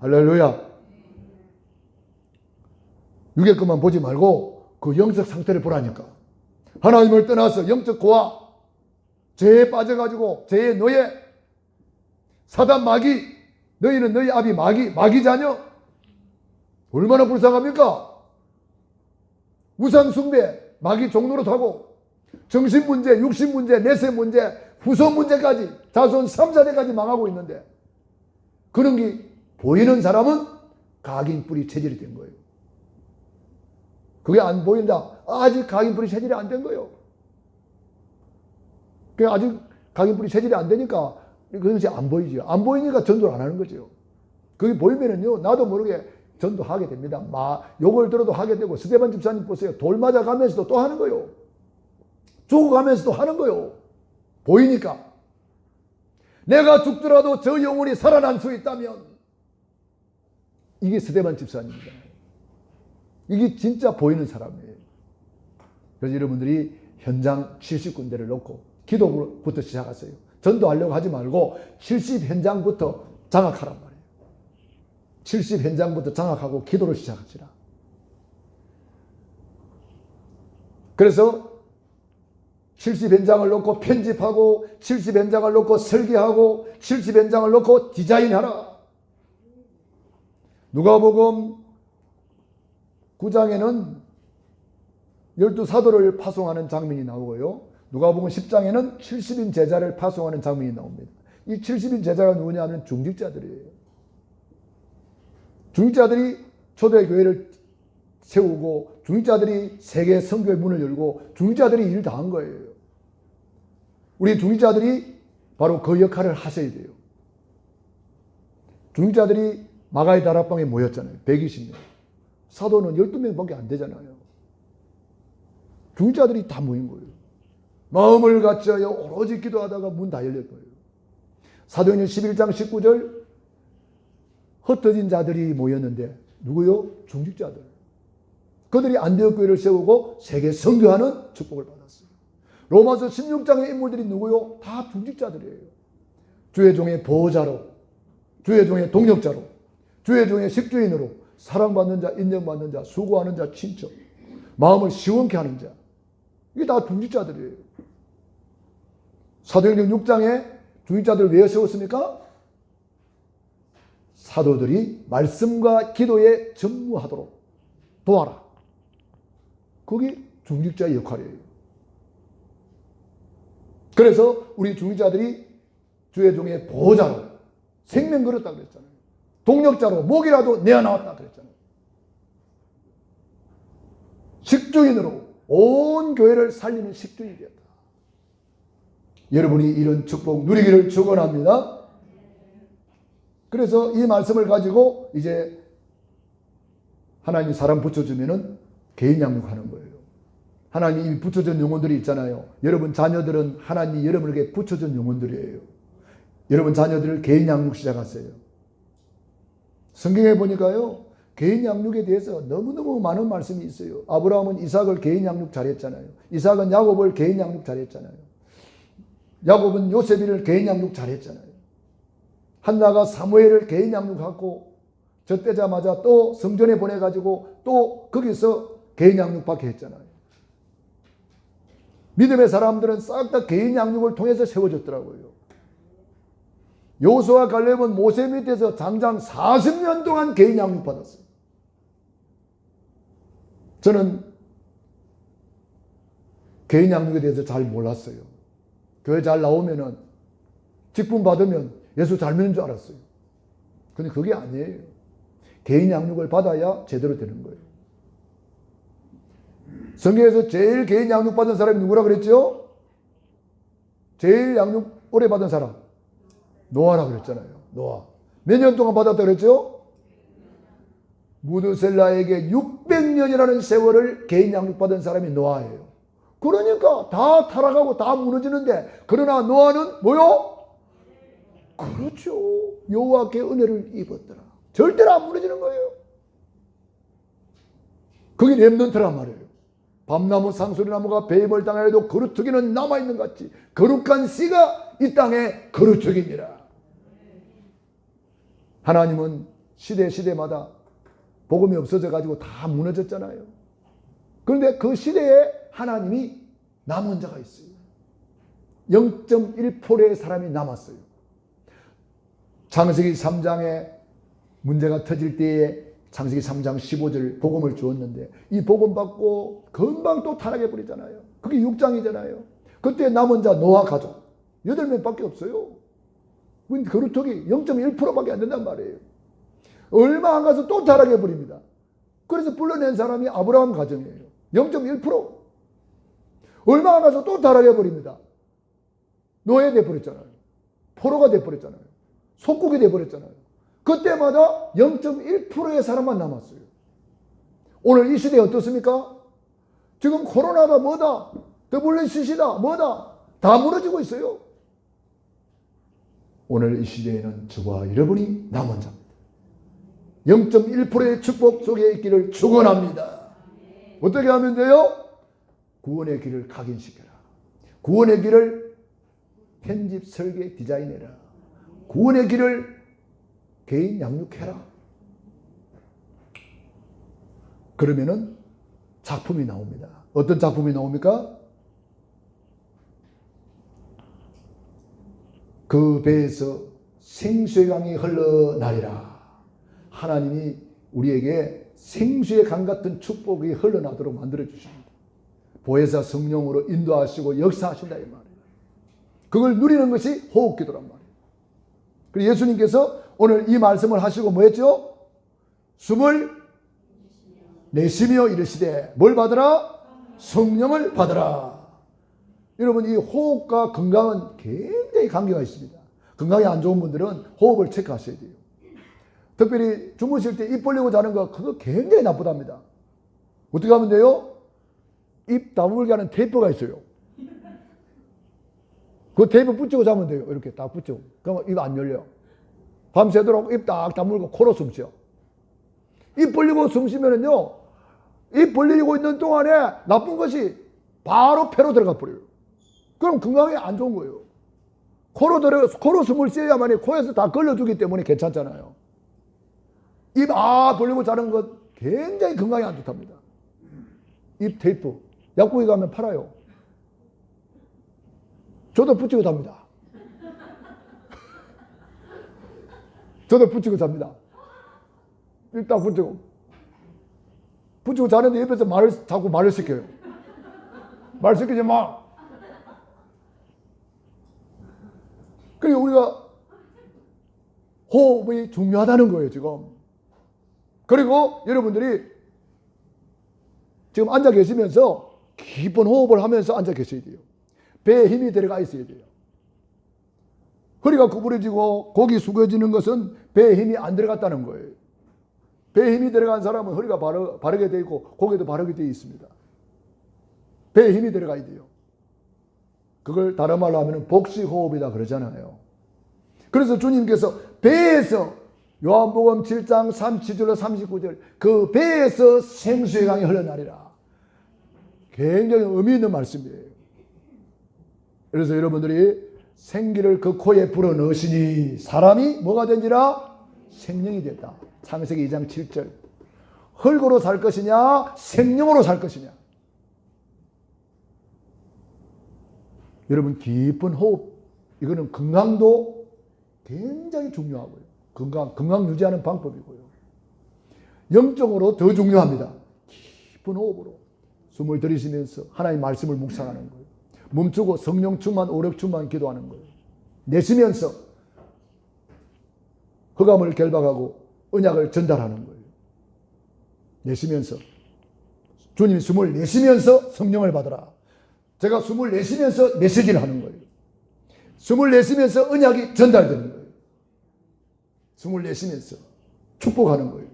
할렐루야. 육의 것만 보지 말고 그 영적 상태를 보라니까. 하나님을 떠나서 영적 고아, 죄에 빠져가지고 죄의 노예, 사단 마귀, 너희는 너희 아비 마귀 자녀. 얼마나 불쌍합니까? 우상 숭배, 마귀 종로로 타고 정신 문제, 육신 문제, 내세 문제, 후손 문제까지 자손 3세대까지 망하고 있는데 그런 게 보이는 사람은 각인뿔이 체질이 된 거예요. 그게 안 보인다. 아직 각인뿔이 체질이 안 된 거예요. 아직 각인뿔이 체질이 안 되니까 그것이 안 보이죠. 안 보이니까 전도를 안 하는 거죠. 그게 보이면은요, 나도 모르게 전도하게 됩니다. 욕을 들어도 하게 되고, 스데반 집사님 보세요. 돌 맞아가면서도 또 하는 거요. 죽어가면서도 하는 거요. 보이니까. 내가 죽더라도 저 영혼이 살아날 수 있다면, 이게 스데반 집사님입니다. 이게 진짜 보이는 사람이에요. 그래서 여러분들이 현장 70군데를 놓고 기도부터 시작하세요. 전도하려고 하지 말고 70 현장부터 장악하란 말이에요. 70 현장부터 장악하고 기도를 시작하시라. 그래서 70 현장을 놓고 편집하고 70 현장을 놓고 설계하고 70 현장을 놓고 디자인하라. 누가복음 9장에는 12 사도를 파송하는 장면이 나오고요. 누가복음 10장에는 70인 제자를 파송하는 장면이 나옵니다. 이 70인 제자가 누구냐 하면 중직자들이에요. 중직자들이 초대교회를 세우고 중직자들이 세계 선교의 문을 열고 중직자들이 일을 다 한 거예요. 우리 중직자들이 바로 그 역할을 하셔야 돼요. 중직자들이 마가의 다락방에 모였잖아요. 120명. 사도는 12명밖에 안 되잖아요. 중직자들이 다 모인 거예요. 마음을 갖춰요. 오로지 기도하다가 문 다 열릴 거예요. 사도행전 11장 19절 흩어진 자들이 모였는데 누구요? 중직자들. 그들이 안디옥 교회를 세우고 세계 선교하는 축복을 받았어요. 로마서 16장의 인물들이 누구요? 다 중직자들이에요. 주의 종의 보호자로, 주의 종의 동력자로, 주의 종의 식주인으로 사랑받는 자, 인정받는 자, 수고하는 자, 친척, 마음을 시원케 하는 자. 이게 다 중직자들이에요. 사도행전 6장에 중직자들을 왜 세웠습니까? 사도들이 말씀과 기도에 전무하도록 도와라. 그게 중직자의 역할이에요. 그래서 우리 중직자들이 주의 종의 보호자로 생명 걸었다 그랬잖아요. 동력자로 목이라도 내어나왔다 그랬잖아요. 식주인으로 온 교회를 살리는 식주인이 되었다. 여러분이 이런 축복 누리기를 축원합니다. 그래서 이 말씀을 가지고 이제 하나님이 사람 붙여주면은 개인 양육하는 거예요. 하나님이 붙여준 영혼들이 있잖아요. 여러분 자녀들은 하나님이 여러분에게 붙여준 영혼들이에요. 여러분 자녀들을 개인 양육 시작하세요. 성경에 보니까요, 개인 양육에 대해서 너무너무 많은 말씀이 있어요. 아브라함은 이삭을 개인 양육 잘했잖아요. 이삭은 야곱을 개인 양육 잘했잖아요. 야곱은 요셉이를 개인 양육 잘했잖아요. 한나가 사무엘을 개인 양육하고 젖대자마자 또 성전에 보내가지고 또 거기서 개인 양육받게 했잖아요. 믿음의 사람들은 싹 다 개인 양육을 통해서 세워졌더라고요. 여호수아와 갈렙은 모세 밑에서 장장 40년 동안 개인 양육 받았어요. 저는 개인 양육에 대해서 잘 몰랐어요. 교회 잘 나오면은 직분 받으면 예수 잘 믿는 줄 알았어요. 근데 그게 아니에요. 개인 양육을 받아야 제대로 되는 거예요. 성경에서 제일 개인 양육 받은 사람이 누구라 그랬죠? 제일 양육 오래 받은 사람 노아라 그랬잖아요. 노아. 몇 년 동안 받았다 그랬죠? 무드셀라에게 600년이라는 세월을 개인 양육 받은 사람이 노아예요. 그러니까 다 타락하고 다 무너지는데, 그러나 노아는 뭐요? 그렇죠. 여호와께 은혜를 입었더라. 절대로 안 무너지는 거예요. 그게 렘넌트란 말이에요. 밤나무 상수리나무가 배임을 당하여도 거루터기는 남아있는 것 같이 거룩한 씨가 이 땅에 거루터기니라. 하나님은 시대마다 복음이 없어져 가지고 다 무너졌잖아요. 그런데 그 시대에 하나님이 남은 자가 있어요. 0.1%의 사람이 남았어요. 창세기 3장에 문제가 터질 때에 창세기 3장 15절 복음을 주었는데 이 복음 받고 금방 또 타락해 버리잖아요. 그게 6장이잖아요. 그때 남은 자 노아 가족 8명밖에 없어요. 거루터기 0.1%밖에 안 된단 말이에요. 얼마 안 가서 또 타락해 버립니다. 그래서 불러낸 사람이 아브라함 가정이에요. 0.1%. 얼마 안 가서 또 타락해 버립니다. 노예 돼버렸잖아요. 포로가 돼버렸잖아요. 속국이 돼버렸잖아요. 그때마다 0.1%의 사람만 남았어요. 오늘 이 시대에 어떻습니까? 지금 코로나가 뭐다? WCC다? 뭐다? 다 무너지고 있어요. 오늘 이 시대에는 저와 여러분이 남은 자입니다. 0.1%의 축복 속에 있기를 축원합니다. 어떻게 하면 돼요? 구원의 길을 각인시켜라. 구원의 길을 편집, 설계, 디자인해라. 구원의 길을 개인 양육해라. 그러면은 작품이 나옵니다. 어떤 작품이 나옵니까? 그 배에서 생수의 강이 흘러나리라. 하나님이 우리에게 생수의 강 같은 축복이 흘러나도록 만들어 주십니다. 보혜사 성령으로 인도하시고 역사하신다 이 말이에요. 그걸 누리는 것이 호흡기도란 말이에요. 그리고 예수님께서 오늘 이 말씀을 하시고 뭐 했죠? 숨을 내쉬며 이르시되 뭘 받으라? 성령을 받으라. 여러분, 이 호흡과 건강은 굉장히 관계가 있습니다. 건강이 안 좋은 분들은 호흡을 체크하셔야 돼요. 특별히 주무실 때 입 벌리고 자는 거 그거 굉장히 나쁘답니다. 어떻게 하면 돼요? 입 다물게 하는 테이프가 있어요. 그 테이프 붙이고 자면 돼요. 이렇게 딱 붙이고. 그러면 입 안 열려. 밤새도록 입 딱 다물고 코로 숨 쉬어. 입 벌리고 숨 쉬면은요, 입 벌리고 있는 동안에 나쁜 것이 바로 폐로 들어가 버려요. 그럼 건강에 안 좋은 거예요. 코로 숨을 쉬어야만이 코에서 다 걸러주기 때문에 괜찮잖아요. 입 벌리고 자는 것 굉장히 건강에 안 좋답니다. 입 테이프. 약국에 가면 팔아요. 저도 붙이고 잡니다. 저도 붙이고 잡니다. 일단 붙이고 자는데 옆에서 자꾸 말을 시켜요. 말 시키지 마. 그러니까 우리가 호흡이 중요하다는 거예요, 지금. 그리고 여러분들이 지금 앉아 계시면서 깊은 호흡을 하면서 앉아 계셔야 돼요. 배에 힘이 들어가 있어야 돼요. 허리가 구부러지고 목이 숙여지는 것은 배에 힘이 안 들어갔다는 거예요. 배에 힘이 들어간 사람은 허리가 바르게 되어 있고 고개도 바르게 되어 있습니다. 배에 힘이 들어가야 돼요. 그걸 다른 말로 하면 복식호흡이다 그러잖아요. 그래서 주님께서 배에서 요한복음 7장 37절로 39절 그 배에서 생수의 강이 흘러나리라. 굉장히 의미 있는 말씀이에요. 그래서 여러분들이 생기를 그 코에 불어넣으시니 사람이 뭐가 된지라? 생명이 됐다. 창세기 2장 7절. 흙으로 살 것이냐 생명으로 살 것이냐. 여러분, 깊은 호흡, 이거는 건강도 굉장히 중요하고요. 건강 유지하는 방법이고요. 영적으로 더 중요합니다. 깊은 호흡으로 숨을 들이쉬면서 하나님의 말씀을 묵상하는 거예요. 멈추고 성령 충만, 오력 충만 기도하는 거예요. 내쉬면서 흑암을 결박하고 언약을 전달하는 거예요. 내쉬면서 주님이 숨을 내쉬면서 성령을 받으라. 제가 숨을 내쉬면서 메시지를 하는 거예요. 숨을 내쉬면서 언약이 전달되는 거예요. 숨을 내쉬면서 축복하는 거예요.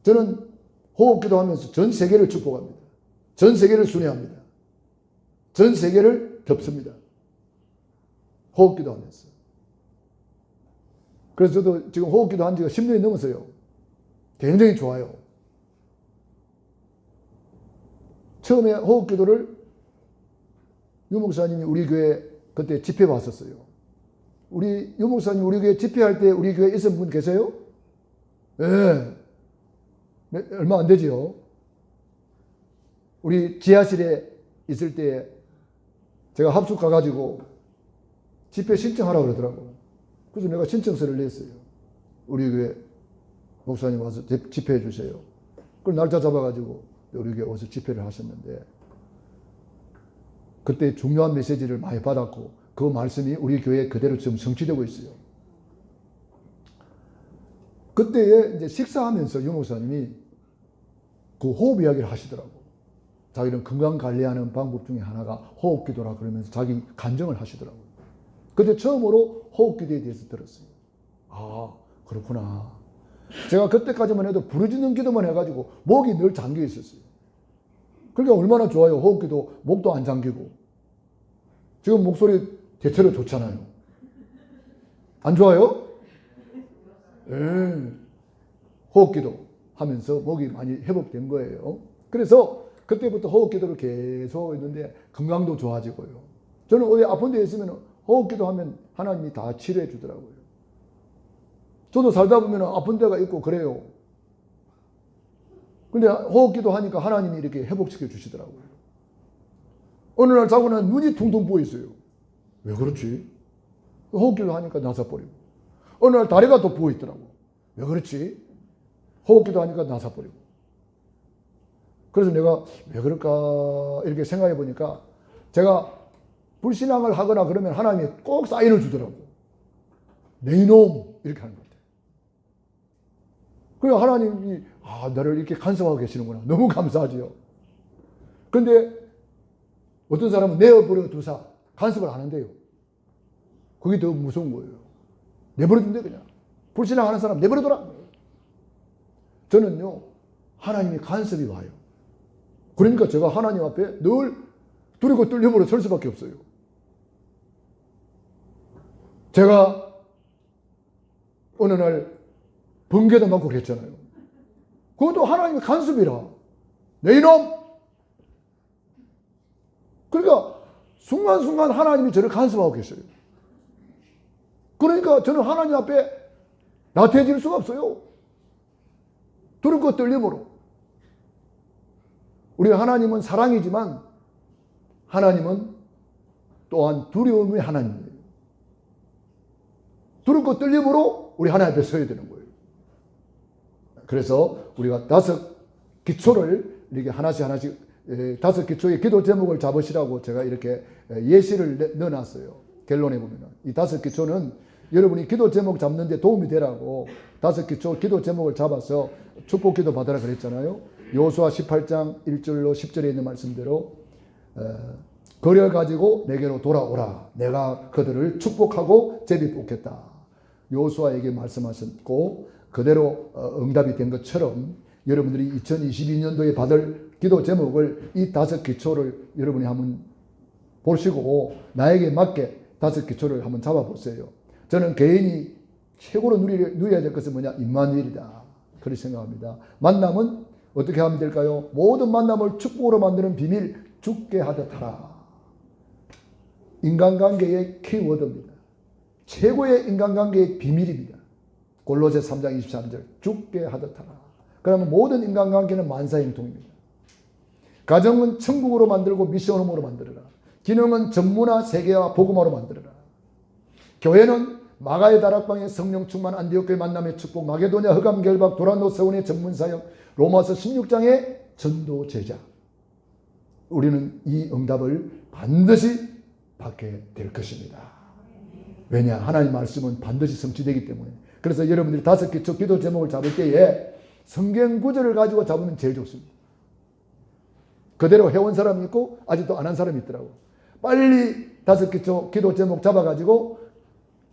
저는 호흡기도 하면서 전 세계를 축복합니다. 전 세계를 순회합니다. 전 세계를 덮습니다. 호흡기도 하면서. 그래서 저도 지금 호흡기도 한 지가 10년이 넘었어요. 굉장히 좋아요. 처음에 호흡기도를 유 목사님이 우리 교회 그때 집회 왔었어요. 우리 유 목사님 우리 교회 집회할 때 우리 교회 있은 분 계세요? 예. 얼마 안 되지요. 우리 지하실에 있을 때 제가 합숙 가가지고 집회 신청하라고 그러더라고요. 그래서 내가 신청서를 냈어요. 우리 교회 목사님 와서 집회해 주세요. 그걸 날짜 잡아가지고 우리 교회 와서 집회를 하셨는데 그때 중요한 메시지를 많이 받았고 그 말씀이 우리 교회에 그대로 지금 성취되고 있어요. 그때에 이제 식사하면서 유 목사님이 그 호흡 이야기를 하시더라고. 자기는 건강 관리하는 방법 중에 하나가 호흡기도라 그러면서 자기 간증을 하시더라고요. 그때 처음으로 호흡기도에 대해서 들었어요. 아, 그렇구나. 제가 그때까지만 해도 부르짖는 기도만 해가지고 목이 늘 잠겨 있었어요. 그러니까 얼마나 좋아요. 호흡기도 목도 안 잠기고. 지금 목소리 대체로 좋잖아요. 안 좋아요? 예. 호흡기도 하면서 목이 많이 회복된 거예요. 그래서 그때부터 호흡기도를 계속 하고 있는데 건강도 좋아지고요. 저는 어디 아픈 데 있으면 호흡기도 하면 하나님이 다 치료해 주더라고요. 저도 살다 보면 아픈 데가 있고 그래요. 근데 호흡기도 하니까 하나님이 이렇게 회복시켜 주시더라고요. 어느 날 자고는 눈이 퉁퉁 부어 있어요. 왜 그렇지? 호흡기도 하니까 나사버리고. 어느 날 다리가 또 부어 있더라고. 왜 그렇지? 호흡기도 하니까 나사버리고. 그래서 내가 왜 그럴까 이렇게 생각해 보니까 제가 불신앙을 하거나 그러면 하나님이 꼭 사인을 주더라고. 내 이놈 이렇게 하는 것 같아요. 그래서 하나님이 나를 이렇게 간섭하고 계시는구나. 너무 감사하지요. 그런데 어떤 사람은 내어버려 두사 간섭을 안 한대요. 그게 더 무서운 거예요. 내버려 둔대 그냥. 불신앙하는 사람 내버려 둬라. 저는요 하나님이 간섭이 와요. 그러니까 제가 하나님 앞에 늘 두리고 떨림으로 설 수밖에 없어요. 제가 어느 날 번개도 맞고 그랬잖아요. 그것도 하나님의 간섭이라. 내 이놈! 그러니까 순간순간 하나님이 저를 간섭하고 계셔요. 그러니까 저는 하나님 앞에 나태해질 수가 없어요. 두렵고 떨림으로. 우리 하나님은 사랑이지만 하나님은 또한 두려움의 하나님이에요. 두렵고 떨림으로 우리 하나님 앞에 서야 되는 거예요. 그래서 우리가 5기초를 이렇게 하나씩 5기초의 기도 제목을 잡으시라고 제가 이렇게 예시를 넣어놨어요. 결론에 보면 이 5기초는 여러분이 기도 제목 잡는 데 도움이 되라고 5기초 기도 제목을 잡아서 축복 기도 받으라 그랬잖아요. 여호수아 18장 1절로 10절에 있는 말씀대로 거려 가지고 내게로 돌아오라. 내가 그들을 축복하고 제비 뽑겠다. 여호수아에게 말씀하셨고 그대로 응답이 된 것처럼 여러분들이 2022년도에 받을 기도 제목을 이 5기초를 여러분이 한번 보시고 나에게 맞게 5기초를 한번 잡아보세요. 저는 개인이 최고로 누려야 될 것은 뭐냐? 임마누엘이다. 그렇게 생각합니다. 만남은 어떻게 하면 될까요? 모든 만남을 축복으로 만드는 비밀, 죽게 하듯 하라. 인간관계의 키워드입니다. 최고의 인간관계의 비밀입니다. 골로새 3장 23절 죽게 하듯 하라. 그러면 모든 인간관계는 만사형통입니다. 가정은 천국으로 만들고 미션홈으로 만들어라. 기능은 전문화 세계화 복음화로 만들어라. 교회는 마가의 다락방에 성령 충만 안디옥교회 만남의 축복 마게도냐 흑암 결박 도란노 서원의 전문사역 로마서 16장의 전도 제자. 우리는 이 응답을 반드시 받게 될 것입니다. 왜냐? 하나님의 말씀은 반드시 성취되기 때문에. 그래서 여러분들이 5기초 기도 제목을 잡을 때에 성경 구절을 가지고 잡으면 제일 좋습니다. 그대로 해온 사람이 있고 아직도 안 한 사람이 있더라고. 빨리 5기초 기도 제목 잡아가지고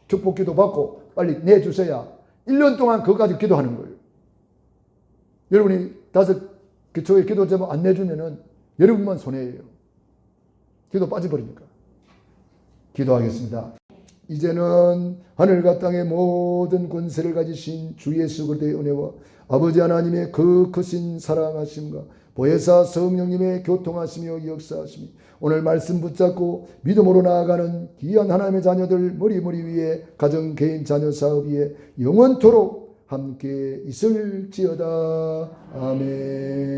축복 기도 받고 빨리 내주셔야 1년 동안 그거 가지고 기도하는 거예요. 여러분이 5기초의 기도 제목 안 내주면은 여러분만 손해예요. 기도 빠져버리니까. 기도하겠습니다. 이제는 하늘과 땅의 모든 권세를 가지신 주 예수 그리스도의 은혜와 아버지 하나님의 그 크신 사랑하심과 보혜사 성령님의 교통하시며 역사하심이 오늘 말씀 붙잡고 믿음으로 나아가는 귀한 하나님의 자녀들 머리 위에 가정 개인 자녀 사업 위에 영원토록 함께 있을지어다. 아멘.